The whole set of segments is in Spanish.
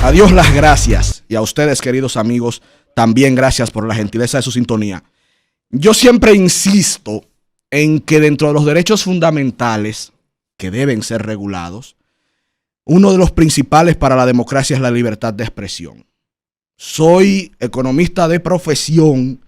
A Dios las gracias y a ustedes, queridos amigos, también gracias por la gentileza de su sintonía. Yo siempre insisto en que dentro de los derechos fundamentales que deben ser regulados, uno de los principales para la democracia es la libertad de expresión. Soy economista de profesión,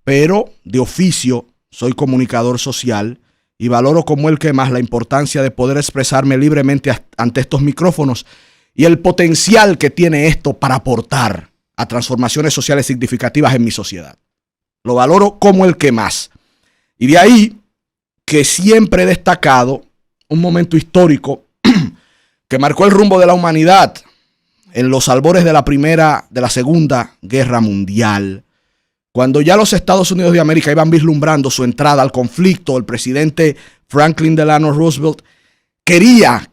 pero de oficio soy comunicador social y valoro como el que más la importancia de poder expresarme libremente ante estos micrófonos y el potencial que tiene esto para aportar a transformaciones sociales significativas en mi sociedad. Lo valoro como el que más. Y de ahí que siempre he destacado un momento histórico que marcó el rumbo de la humanidad en los albores de la Segunda Guerra Mundial. Cuando ya los Estados Unidos de América iban vislumbrando su entrada al conflicto, el presidente Franklin Delano Roosevelt quería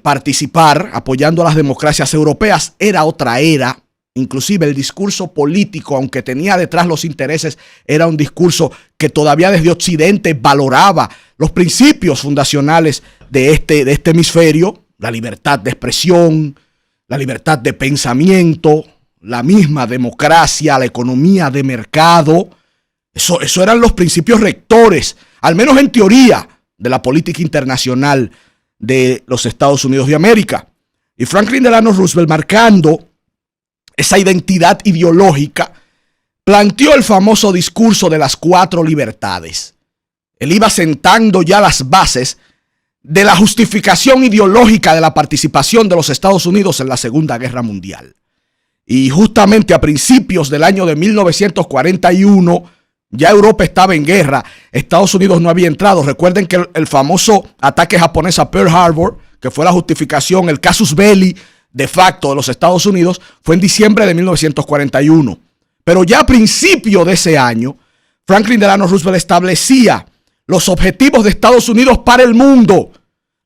participar apoyando a las democracias europeas. Era otra era. Inclusive el discurso político, aunque tenía detrás los intereses, era un discurso que todavía desde Occidente valoraba los principios fundacionales de este hemisferio, la libertad de expresión, la libertad de pensamiento, la misma democracia, la economía de mercado. Eso eran los principios rectores, al menos en teoría, de la política internacional de los Estados Unidos de América. Y Franklin Delano Roosevelt, marcando esa identidad ideológica, planteó el famoso discurso de las 4 libertades. Él iba sentando ya las bases de la justificación ideológica de la participación de los Estados Unidos en la Segunda Guerra Mundial. Y justamente a principios del año de 1941, ya Europa estaba en guerra, Estados Unidos no había entrado. Recuerden que el famoso ataque japonés a Pearl Harbor, que fue la justificación, el casus belli de facto de los Estados Unidos, fue en diciembre de 1941. Pero ya a principio de ese año, Franklin Delano Roosevelt establecía los objetivos de Estados Unidos para el mundo,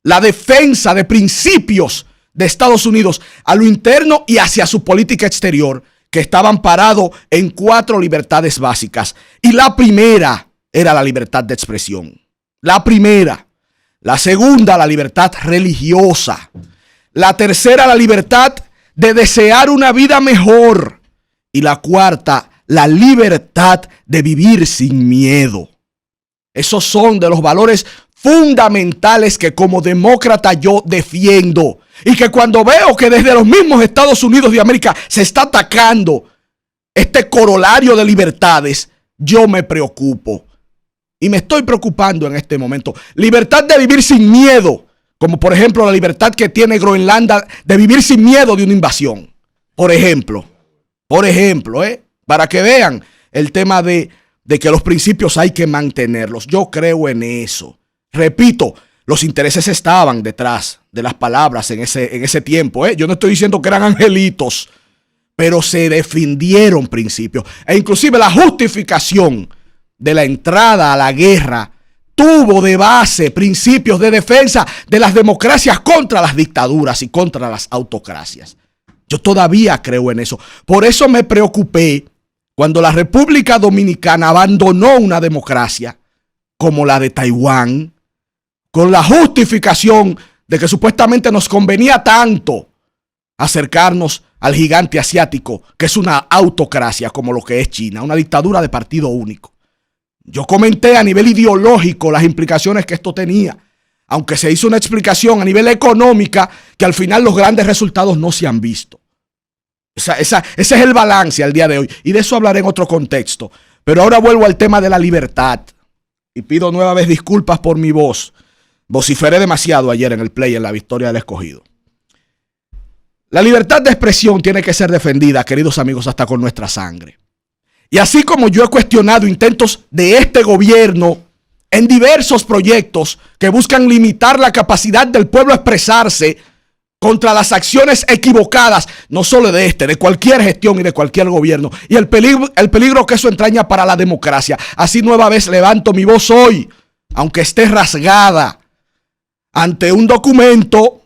la defensa de principios de Estados Unidos a lo interno y hacia su política exterior, que estaban parados en 4 libertades básicas. Y la primera era la libertad de expresión. La primera. La segunda, la libertad religiosa. La tercera, la libertad de desear una vida mejor. Y la cuarta, la libertad de vivir sin miedo. Esos son de los valores fundamentales que como demócrata yo defiendo. Y que cuando veo que desde los mismos Estados Unidos de América se está atacando este corolario de libertades, yo me preocupo. Y me estoy preocupando en este momento. Libertad de vivir sin miedo. Como por ejemplo la libertad que tiene Groenlandia de vivir sin miedo de una invasión. Por ejemplo, para que vean el tema de que los principios hay que mantenerlos. Yo creo en eso. Repito, los intereses estaban detrás de las palabras en ese tiempo. Yo no estoy diciendo que eran angelitos, pero se defendieron principios. E inclusive la justificación de la entrada a la guerra tuvo de base principios de defensa de las democracias contra las dictaduras y contra las autocracias. Yo todavía creo en eso. Por eso me preocupé cuando la República Dominicana abandonó una democracia como la de Taiwán, con la justificación de que supuestamente nos convenía tanto acercarnos al gigante asiático, que es una autocracia como lo que es China, una dictadura de partido único. Yo comenté a nivel ideológico las implicaciones que esto tenía, aunque se hizo una explicación a nivel económica que al final los grandes resultados no se han visto. Ese es el balance al día de hoy, y de eso hablaré en otro contexto. Pero ahora vuelvo al tema de la libertad y pido nueva vez disculpas por mi voz. Vociferé demasiado ayer en el play en la victoria del Escogido. La libertad de expresión tiene que ser defendida, queridos amigos, hasta con nuestra sangre. Y así como yo he cuestionado intentos de este gobierno en diversos proyectos que buscan limitar la capacidad del pueblo a expresarse contra las acciones equivocadas, no solo de cualquier gestión y de cualquier gobierno, y el peligro que eso entraña para la democracia. Así nueva vez levanto mi voz hoy, aunque esté rasgada, ante un documento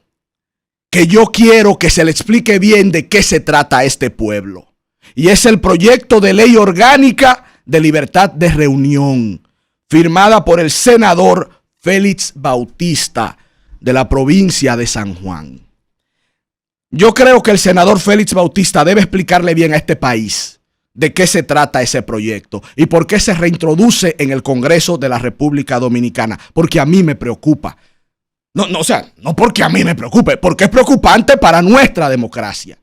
que yo quiero que se le explique bien de qué se trata a este pueblo. Y es el proyecto de ley orgánica de libertad de reunión, firmada por el senador Félix Bautista de la provincia de San Juan. Yo creo que el senador Félix Bautista debe explicarle bien a este país de qué se trata ese proyecto y por qué se reintroduce en el Congreso de la República Dominicana, porque a mí me preocupa. No porque a mí me preocupe, porque es preocupante para nuestra democracia.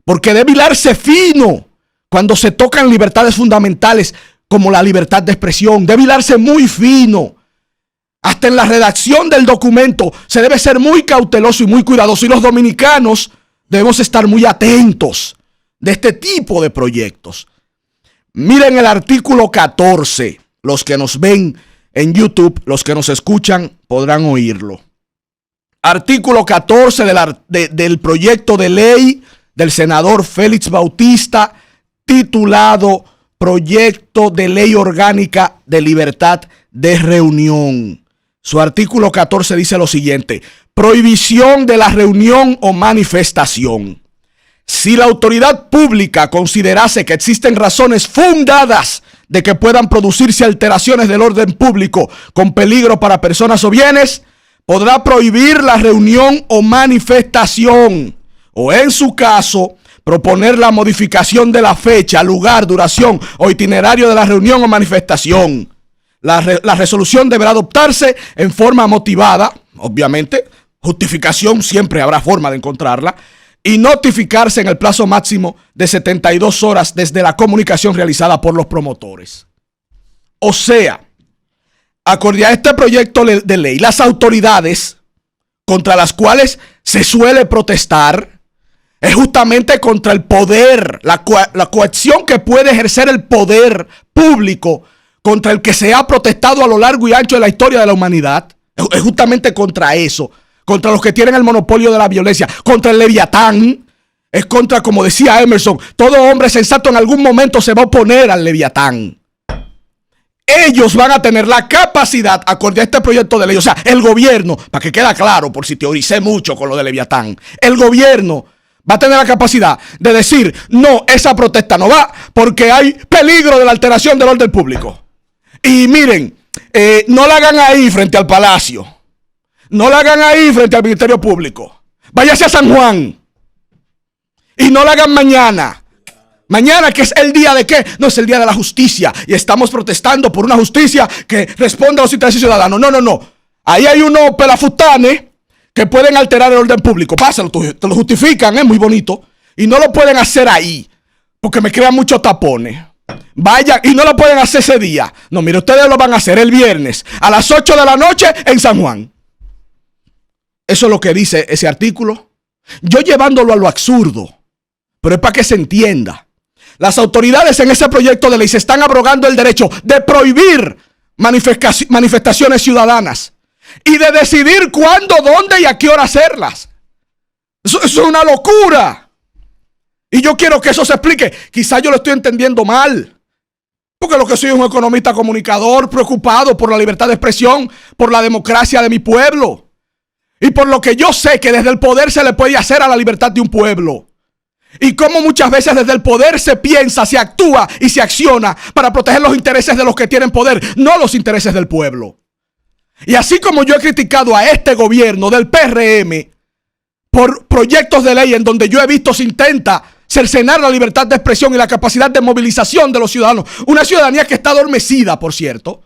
Porque debe hilarse fino cuando se tocan libertades fundamentales como la libertad de expresión. Debe hilarse muy fino. Hasta en la redacción del documento se debe ser muy cauteloso y muy cuidadoso. Y los dominicanos debemos estar muy atentos de este tipo de proyectos. Miren el artículo 14. Los que nos ven en YouTube, los que nos escuchan, podrán oírlo. Artículo 14 del proyecto de ley del senador Félix Bautista, titulado Proyecto de Ley Orgánica de Libertad de Reunión. Su artículo 14 dice lo siguiente: prohibición de la reunión o manifestación. Si la autoridad pública considerase que existen razones fundadas de que puedan producirse alteraciones del orden público con peligro para personas o bienes, podrá prohibir la reunión o manifestación, o en su caso, proponer la modificación de la fecha, lugar, duración o itinerario de la reunión o manifestación. La resolución deberá adoptarse en forma motivada, obviamente, justificación siempre habrá forma de encontrarla, y notificarse en el plazo máximo de 72 horas desde la comunicación realizada por los promotores. O sea, acorde a este proyecto de ley, las autoridades contra las cuales se suele protestar es justamente contra el poder, la coacción que puede ejercer el poder público contra el que se ha protestado a lo largo y ancho de la historia de la humanidad. Es justamente contra eso, contra los que tienen el monopolio de la violencia, contra el Leviatán. Es contra, como decía Emerson, todo hombre sensato en algún momento se va a oponer al Leviatán. Ellos van a tener la capacidad, acorde a este proyecto de ley, o sea, el gobierno, para que quede claro, por si teoricé mucho con lo de Leviatán, el gobierno va a tener la capacidad de decir, no, esa protesta no va porque hay peligro de la alteración del orden público. Y miren, no la hagan ahí frente al Palacio, no la hagan ahí frente al Ministerio Público, váyase a San Juan y no la hagan mañana. Mañana, que es el día de qué? No, es el día de la justicia y estamos protestando por una justicia que responda a los intereses ciudadanos. No. Ahí hay unos pelafutanes que pueden alterar el orden público. Pásalo, te lo justifican, es muy bonito. Y no lo pueden hacer ahí porque me crean muchos tapones. Vayan, y no lo pueden hacer ese día. No, mire, ustedes lo van a hacer el viernes a las 8 de la noche en San Juan. Eso es lo que dice ese artículo. Yo llevándolo a lo absurdo, pero es para que se entienda. Las autoridades en ese proyecto de ley se están abrogando el derecho de prohibir manifestaciones ciudadanas y de decidir cuándo, dónde y a qué hora hacerlas. Eso es una locura. Y yo quiero que eso se explique. Quizás yo lo estoy entendiendo mal, porque lo que soy es un economista comunicador preocupado por la libertad de expresión, por la democracia de mi pueblo y por lo que yo sé que desde el poder se le puede hacer a la libertad de un pueblo. Y cómo muchas veces desde el poder se piensa, se actúa y se acciona para proteger los intereses de los que tienen poder, no los intereses del pueblo. Y así como yo he criticado a este gobierno del PRM por proyectos de ley en donde yo he visto se intenta cercenar la libertad de expresión y la capacidad de movilización de los ciudadanos, una ciudadanía que está adormecida, por cierto,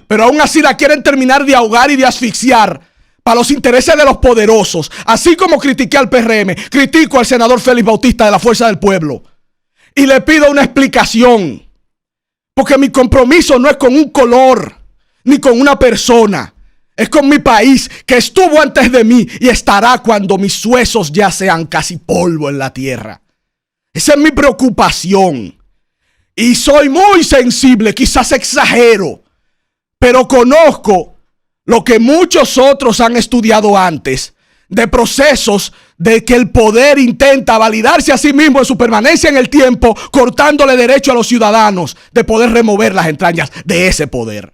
pero aún así la quieren terminar de ahogar y de asfixiar para los intereses de los poderosos. Así como critiqué al PRM, critico al senador Félix Bautista de la Fuerza del Pueblo. Y le pido una explicación. Porque mi compromiso no es con un color, ni con una persona. Es con mi país, que estuvo antes de mí y estará cuando mis huesos ya sean casi polvo en la tierra. Esa es mi preocupación. Y soy muy sensible, quizás exagero, pero conozco lo que muchos otros han estudiado antes, de procesos de que el poder intenta validarse a sí mismo en su permanencia en el tiempo, cortándole derecho a los ciudadanos de poder remover las entrañas de ese poder.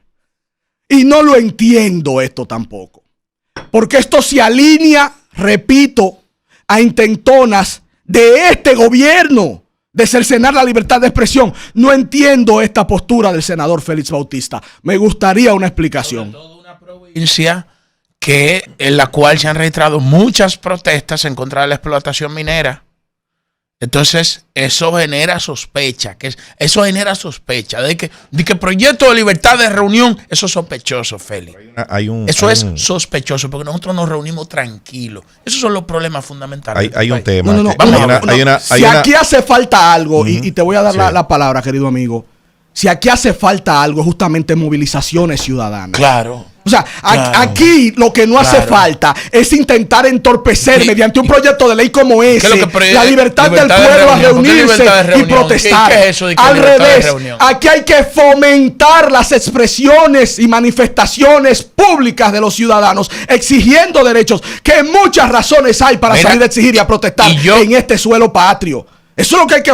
Y no lo entiendo esto tampoco, porque esto se alinea, repito, a intentonas de este gobierno de cercenar la libertad de expresión. No entiendo esta postura del senador Félix Bautista. Me gustaría una explicación. Provincia en la cual se han registrado muchas protestas en contra de la explotación minera. Entonces, eso genera sospecha, de que proyecto de libertad de reunión, eso es sospechoso, Félix. Eso es sospechoso, porque nosotros nos reunimos tranquilos. Esos son los problemas fundamentales. Hay un tema. Si aquí hace falta algo, y te voy a dar la palabra, querido amigo, si aquí hace falta algo, es justamente movilizaciones ciudadanas. Claro. O sea, aquí lo que no hace falta es intentar entorpecer mediante un proyecto de ley como ese la libertad del pueblo a reunirse y protestar. ¿Qué es eso de que al revés, reunión? aquí hay que fomentar las expresiones y manifestaciones públicas de los ciudadanos exigiendo derechos, que muchas razones hay para salir a exigir y a protestar en este suelo patrio. Eso es lo que hay que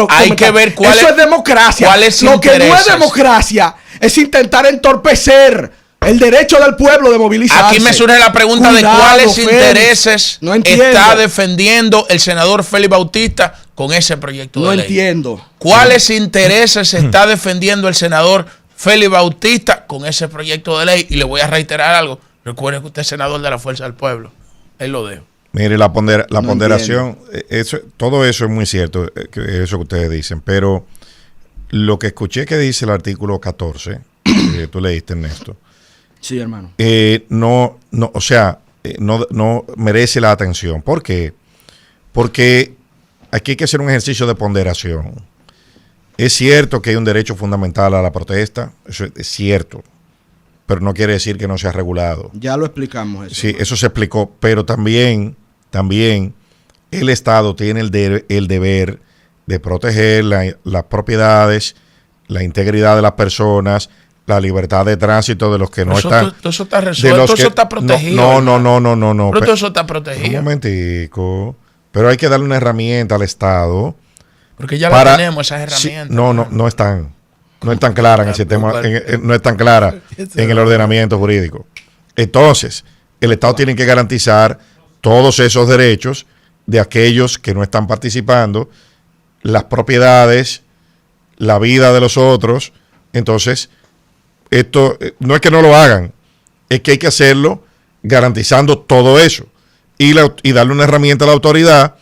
hay que ver eso es democracia. Lo que no es democracia es intentar entorpecer el derecho del pueblo de movilizarse. Aquí me surge la pregunta de cuáles intereses está defendiendo el senador Félix Bautista con ese proyecto de ley. No entiendo. ¿Cuáles intereses está defendiendo el senador Félix Bautista con ese proyecto de ley? Y le voy a reiterar algo. Recuerde que usted es senador de la Fuerza del Pueblo. Ahí lo dejo. Mire, la ponderación, todo eso es muy cierto, eso que ustedes dicen, pero lo que escuché que dice el artículo 14, que tú leíste, Ernesto, sí, hermano. No merece la atención. ¿Por qué? Porque aquí hay que hacer un ejercicio de ponderación. Es cierto que hay un derecho fundamental a la protesta, eso es cierto, pero no quiere decir que no sea regulado. Ya lo explicamos. Sí, eso se explicó, pero también el Estado tiene el deber de proteger las propiedades, la integridad de las personas, la libertad de tránsito de los que no están. Todo eso está resuelto, todo eso está protegido. No. Pero todo eso está protegido. Un momentico. Pero hay que darle una herramienta al Estado. Porque ya la tenemos, esas herramientas. No están. No es tan clara en el sistema, no es tan clara en el ordenamiento jurídico. Entonces, el Estado tiene que garantizar todos esos derechos de aquellos que no están participando, las propiedades, la vida de los otros. Entonces, esto no es que no lo hagan, es que hay que hacerlo garantizando todo eso y darle una herramienta a la autoridad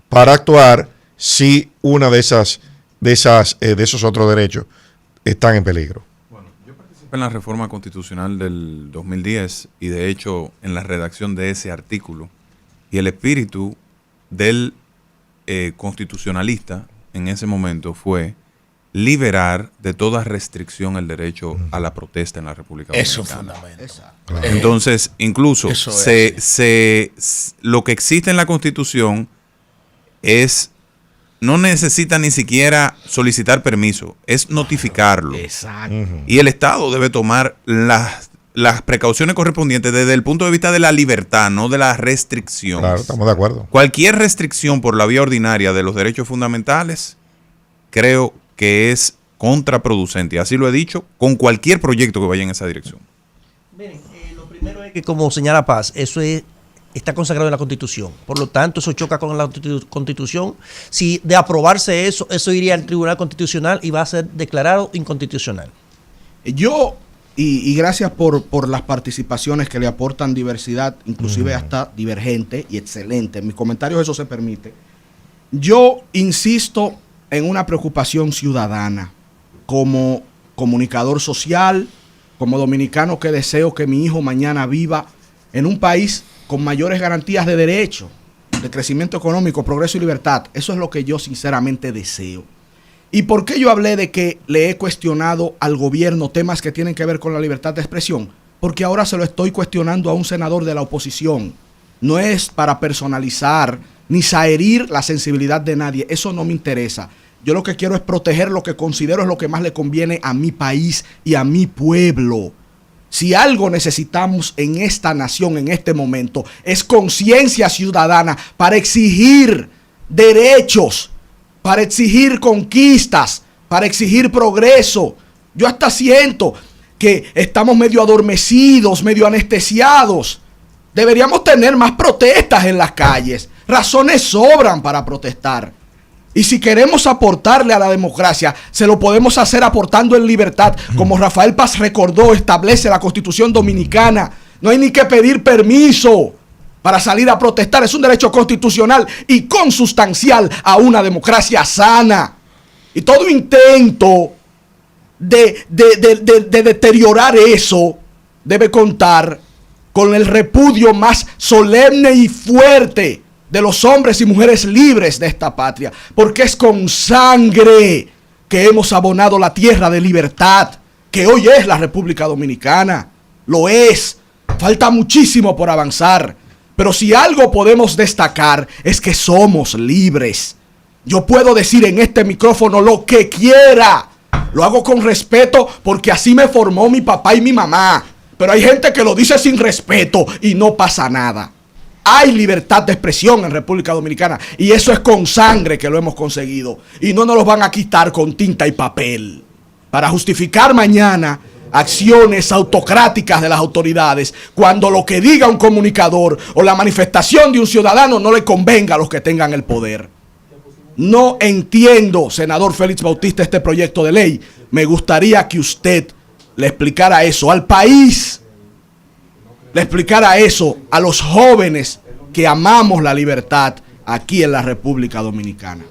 para actuar si una de esos otros derechos están en peligro. Bueno, yo participé en la reforma constitucional del 2010 y de hecho en la redacción de ese artículo, y el espíritu del constitucionalista en ese momento fue liberar de toda restricción el derecho a la protesta en la República Dominicana. Eso es fundamental. Claro. Entonces, incluso lo que existe en la Constitución no necesita ni siquiera solicitar permiso, es notificarlo. Exacto. Y el Estado debe tomar las precauciones correspondientes desde el punto de vista de la libertad, no de la restricción. Claro, estamos de acuerdo. Cualquier restricción por la vía ordinaria de los derechos fundamentales, creo que es contraproducente. Así lo he dicho con cualquier proyecto que vaya en esa dirección. Miren, lo primero es que, como señala Paz, está consagrado en la Constitución. Por lo tanto, eso choca con la Constitución. Si de aprobarse eso iría al Tribunal Constitucional y va a ser declarado inconstitucional. Yo, y gracias por las participaciones que le aportan diversidad, inclusive hasta divergente y excelente. En mis comentarios eso se permite. Yo insisto en una preocupación ciudadana como comunicador social, como dominicano que deseo que mi hijo mañana viva en un país con mayores garantías de derecho, de crecimiento económico, progreso y libertad. Eso es lo que yo sinceramente deseo. ¿Y por qué yo hablé de que le he cuestionado al gobierno temas que tienen que ver con la libertad de expresión? Porque ahora se lo estoy cuestionando a un senador de la oposición. No es para personalizar ni herir la sensibilidad de nadie. Eso no me interesa. Yo lo que quiero es proteger lo que considero es lo que más le conviene a mi país y a mi pueblo. Si algo necesitamos en esta nación en este momento es conciencia ciudadana para exigir derechos, para exigir conquistas, para exigir progreso. Yo hasta siento que estamos medio adormecidos, medio anestesiados. Deberíamos tener más protestas en las calles. Razones sobran para protestar. Y si queremos aportarle a la democracia, se lo podemos hacer aportando en libertad. Como Rafael Paz recordó, establece la Constitución Dominicana. No hay ni que pedir permiso para salir a protestar. Es un derecho constitucional y consustancial a una democracia sana. Y todo intento de deteriorar eso debe contar con el repudio más solemne y fuerte de los hombres y mujeres libres de esta patria, porque es con sangre que hemos abonado la tierra de libertad, que hoy es la República Dominicana. Lo es. Falta muchísimo por avanzar, pero si algo podemos destacar es que somos libres. Yo puedo decir en este micrófono lo que quiera. Lo hago con respeto porque así me formó mi papá y mi mamá. Pero hay gente que lo dice sin respeto y no pasa nada. Hay libertad de expresión en República Dominicana y eso es con sangre que lo hemos conseguido. Y no nos lo van a quitar con tinta y papel para justificar mañana acciones autocráticas de las autoridades cuando lo que diga un comunicador o la manifestación de un ciudadano no le convenga a los que tengan el poder. No entiendo, senador Félix Bautista, este proyecto de ley. Me gustaría que usted le explicara eso al país, le explicara eso a los jóvenes que amamos la libertad aquí en la República Dominicana.